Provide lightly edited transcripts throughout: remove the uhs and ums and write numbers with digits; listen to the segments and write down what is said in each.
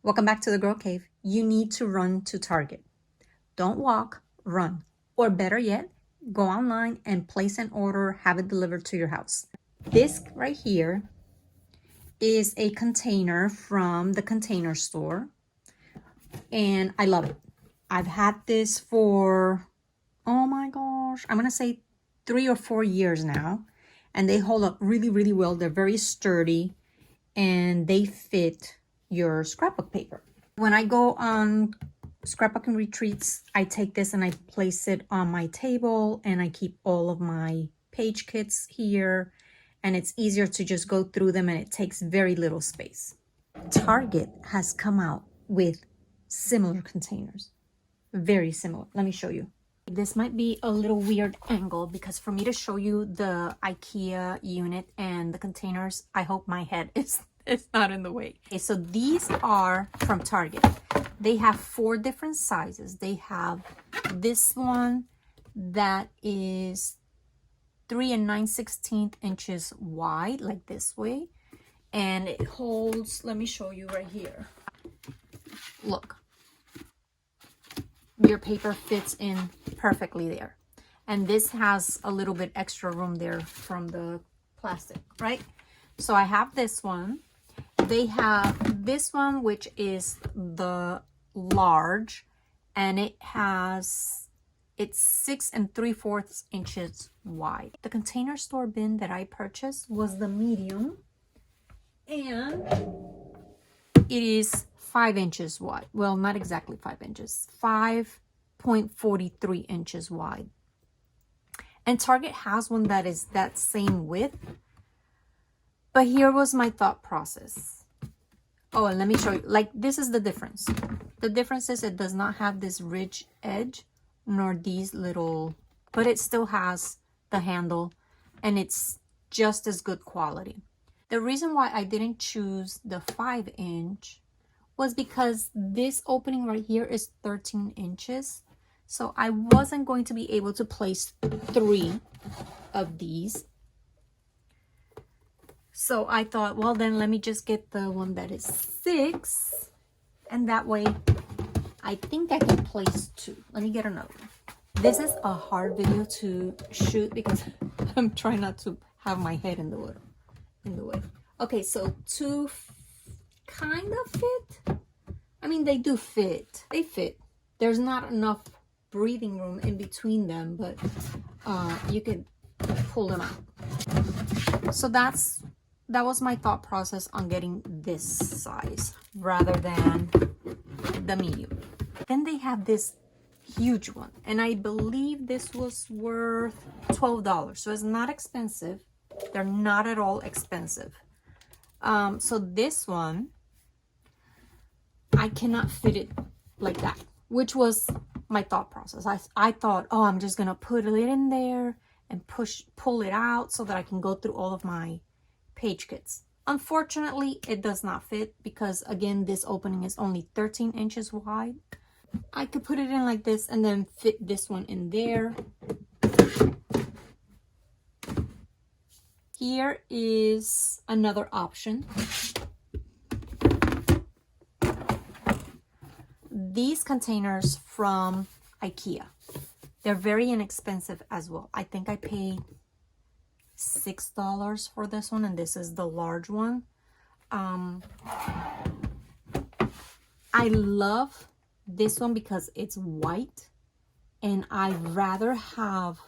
Welcome back to the Girl Cave. You need to run to Target. Don't walk, run. Or better yet, go online and place an order, have it delivered to your house. This right here is a container from the Container Store, and I love it. I've had this for, oh my gosh, I'm gonna say 3 or 4 years now, and they hold up really, really well. They're very sturdy, and they fit your scrapbook paper. When I go on scrapbooking retreats, I take this and I place it on my table, and I keep all of my page kits here, and it's easier to just go through them, and it takes very little space. Target has come out with similar containers, very similar. Let me show you. This might be a little weird angle because for me to show you the IKEA unit and the containers, I hope my head is not in the way. Okay, so these are from Target. They have 4 different sizes. They have this one that is 3 9/16 inches wide, like this way. And it holds, let me show you right here. Look. Your paper fits in perfectly there. And this has a little bit extra room there from the plastic, right? So I have this one. They have this one, which is the large, and it's 6 3/4 inches wide. The Container Store bin that I purchased was the medium, and it is 5 inches wide. Well, not exactly 5 inches, 5.43 inches wide. And Target has one that is that same width. But here was my thought process. Oh, and let me show you. Like, this is the difference. The difference is it does not have this ridge edge, nor these little, but it still has the handle, and it's just as good quality. The reason why I didn't choose the 5-inch was because this opening right here is 13 inches. So I wasn't going to be able to place 3 of these. So I thought, well, then let me just get the one that is 6. And that way, I think I can place 2. Let me get another one. This is a hard video to shoot because I'm trying not to have my head in the way. Okay, so 2 kind of fit. I mean, they do fit. They fit. There's not enough breathing room in between them, but you can pull them out. So that was my thought process on getting this size rather than the medium. Then they have this huge one, and I believe this was worth $12. So it's not expensive. They're not at all expensive. So this one, I cannot fit it like that, which was my thought process. I thought, oh, I'm just gonna put it in there and pull it out so that I can go through all of my page kits. Unfortunately, it does not fit because, again, this opening is only 13 inches wide. I could put it in like this and then fit this one in there. Here is another option. These containers from IKEA, they're very inexpensive as well. I think I paid $6 for this one, and this is the large one. I love this one because it's white, and I'd rather have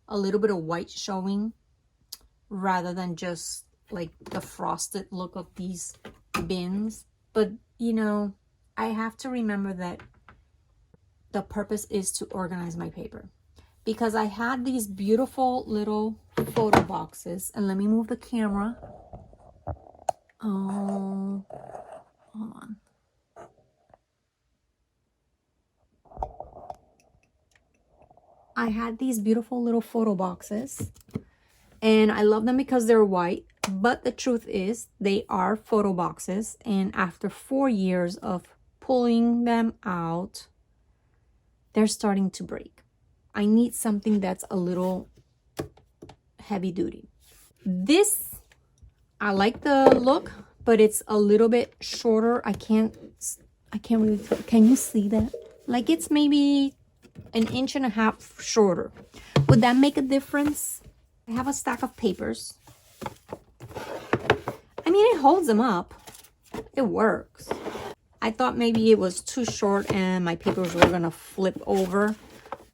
a little bit of white showing rather than just like the frosted look of these bins. But you know, I have to remember that the purpose is to organize my paper, because I had these beautiful little photo boxes. And let me move the camera. Oh, hold on. I had these beautiful little photo boxes, and I love them because they're white. But the truth is, they are photo boxes, and after 4 years of pulling them out, they're starting to break. I need something that's a little heavy duty. This, I like the look, but it's a little bit shorter. I can't really tell. Can you see that? Like it's maybe an inch and a half shorter. Would that make a difference? I have a stack of papers. I mean, it holds them up. It works. I thought maybe it was too short and my papers were gonna flip over,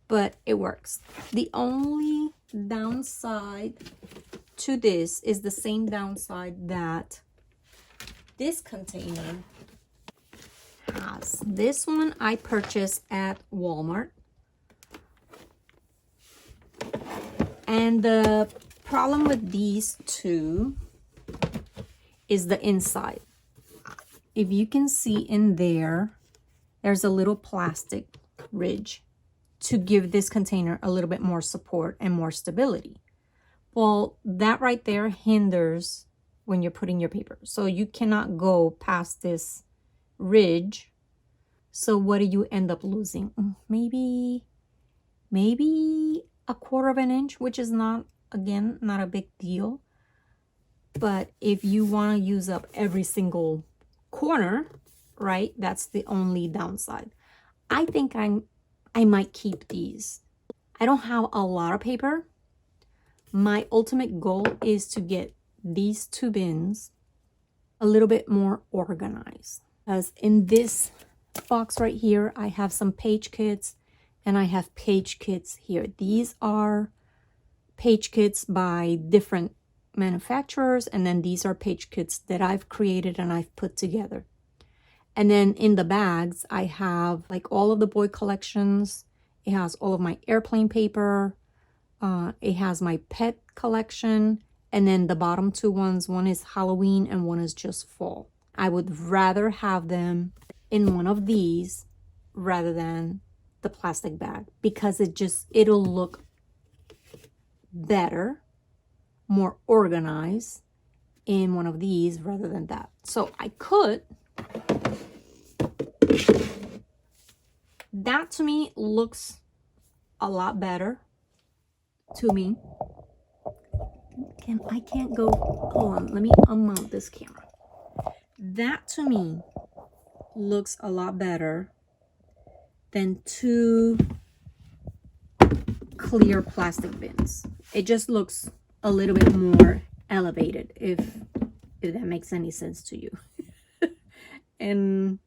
but it works. The only downside to this is the same downside that this container has. This one I purchased at Walmart. And the problem with these two is the inside. If you can see in there, there's a little plastic ridge to give this container a little bit more support and more stability. Well, that right there hinders when you're putting your paper. So you cannot go past this ridge. So what do you end up losing? Maybe a quarter of an inch, which is not, again, not a big deal. But if you want to use up every single corner, right, that's the only downside. I think I might keep these. I don't have a lot of paper. My ultimate goal is to get these two bins a little bit more organized. As in this box right here, I have some page kits and I have page kits here. These are page kits by different manufacturers, and then these are page kits that I've created and I've put together. And then in the bags, I have like all of the boy collections. It has all of my airplane paper. It has my pet collection. And then the bottom two ones, one is Halloween and one is just fall. I would rather have them in one of these rather than the plastic bag, because it'll look better, more organized in one of these rather than that. So I could, that to me looks a lot better to me. I can't go, hold on, let me unmount this camera. That to me looks a lot better than two clear plastic bins. It just looks a little bit more elevated, if that makes any sense to you. And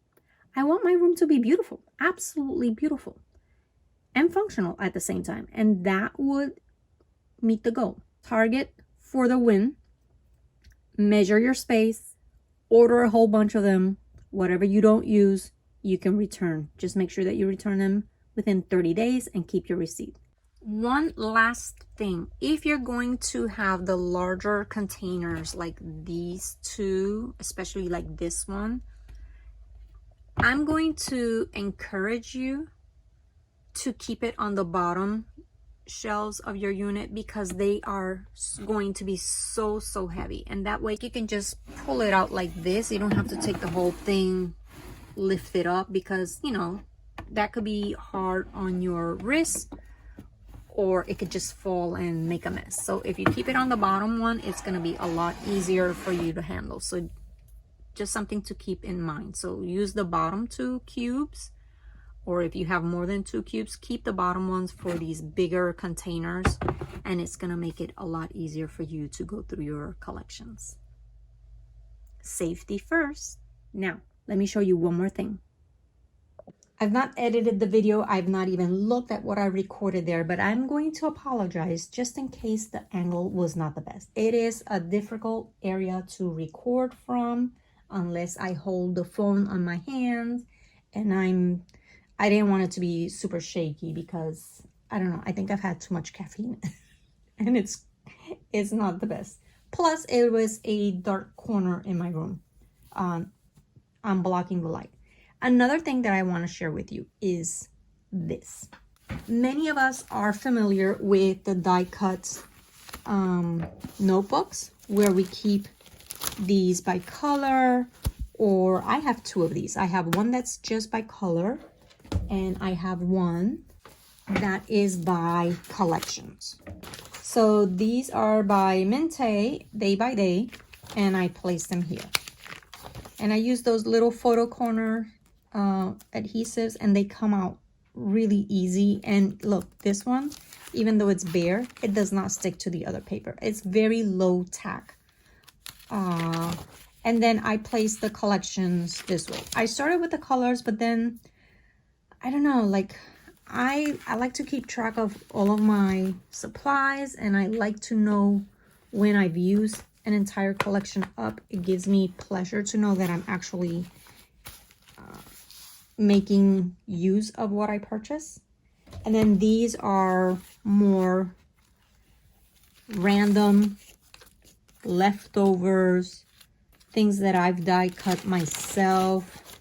I want my room to be beautiful, absolutely beautiful and functional at the same time, and that would meet the goal. Target for the win. Measure your space, order a whole bunch of them. Whatever you don't use, you can return. Just make sure that you return them within 30 days and keep your receipt. One last thing, if you're going to have the larger containers like these two, especially like this one, I'm going to encourage you to keep it on the bottom shelves of your unit, because they are going to be so heavy, and that way you can just pull it out like this. You don't have to take the whole thing, lift it up, because you know that could be hard on your wrist, or it could just fall and make a mess. So if you keep it on the bottom one, it's going to be a lot easier for you to handle. So just something to keep in mind. So use the bottom two cubes, or if you have more than 2 cubes, keep the bottom ones for these bigger containers, and it's going to make it a lot easier for you to go through your collections. Safety first. Now, let me show you one more thing. I've not edited the video. I've not even looked at what I recorded there, but I'm going to apologize just in case the angle was not the best. It is a difficult area to record from unless I hold the phone on my hand, and I didn't want it to be super shaky because I don't know, I think I've had too much caffeine and it's not the best. Plus it was a dark corner in my room. I'm blocking the light. Another thing that I want to share with you is this. Many of us are familiar with the die cut notebooks where we keep these by color, or I have 2 of these. I have one that's just by color, and I have one that is by collections. So these are by Mente, day by day, and I place them here. And I use those little photo corner adhesives, and they come out really easy. And look, this one, even though it's bare, it does not stick to the other paper. It's very low tack. And then I place the collections this way. I started with the colors, but then I don't know, like I like to keep track of all of my supplies, and I like to know when I've used an entire collection up. It gives me pleasure to know that I'm actually making use of what I purchase. And then these are more random leftovers, things that I've die cut myself.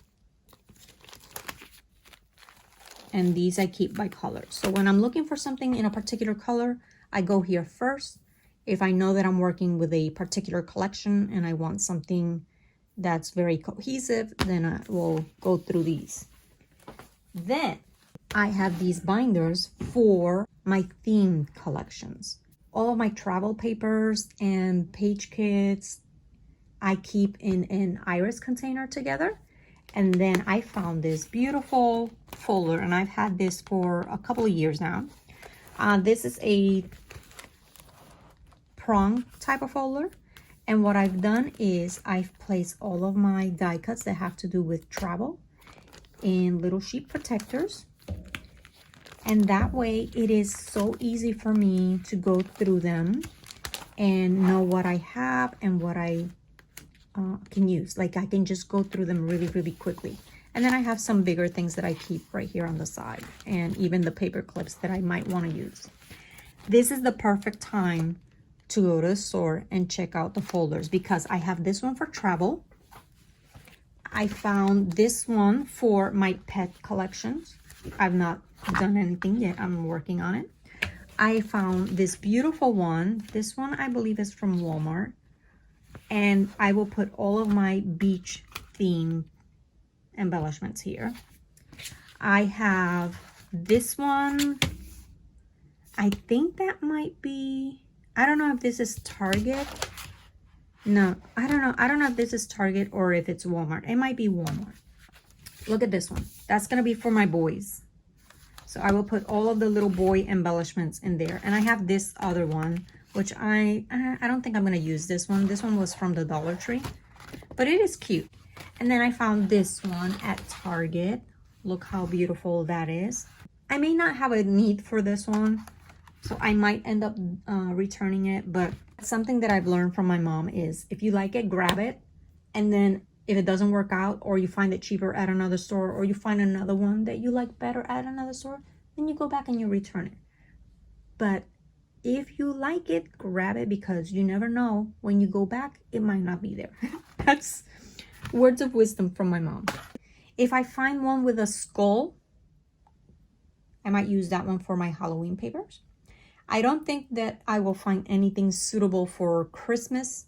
And these I keep by color. So when I'm looking for something in a particular color, I go here first. If I know that I'm working with a particular collection and I want something that's very cohesive, then I will go through these. Then I have these binders for my themed collections. All of my travel papers and page kits, I keep in an iris container together. And then I found this beautiful folder, and I've had this for a couple of years now. This is a prong type of folder. And what I've done is I've placed all of my die cuts that have to do with travel in little sheet protectors. And that way it is so easy for me to go through them and know what I have and what I can use. Like I can just go through them really, really quickly. And then I have some bigger things that I keep right here on the side, and even the paper clips that I might want to use. This is the perfect time to go to the store and check out the folders, because I have this one for travel. I found this one for my pet collections. I've not done anything yet. I'm working on it. I found this beautiful one. This one I believe is from Walmart. And I will put all of my beach theme embellishments here. I have this one. I think that might be, I don't know if this is Target. No, I don't know. I don't know if this is Target or if it's Walmart. It might be Walmart. Look at this one. That's going to be for my boys. So I will put all of the little boy embellishments in there. And I have this other one, which I don't think I'm going to use this one. This one was from the Dollar Tree, but it is cute. And then I found this one at Target. Look how beautiful that is. I may not have a need for this one, so I might end up returning it. But something that I've learned from my mom is if you like it, grab it. And then if it doesn't work out, or you find it cheaper at another store, or you find another one that you like better at another store, then you go back and you return it. But if you like it, grab it, because you never know, when you go back, it might not be there. That's words of wisdom from my mom. If I find one with a skull, I might use that one for my Halloween papers. I don't think that I will find anything suitable for Christmas,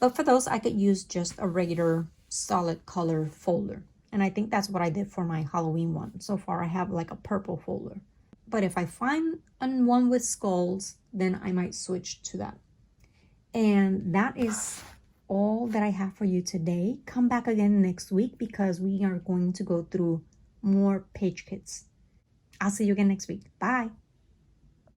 but for those I could use just a regular solid color folder. And I think that's what I did for my Halloween one. So far I have like a purple folder. But if I find one with skulls, then I might switch to that. And that is all that I have for you today. Come back again next week, because we are going to go through more page kits. I'll see you again next week. Bye.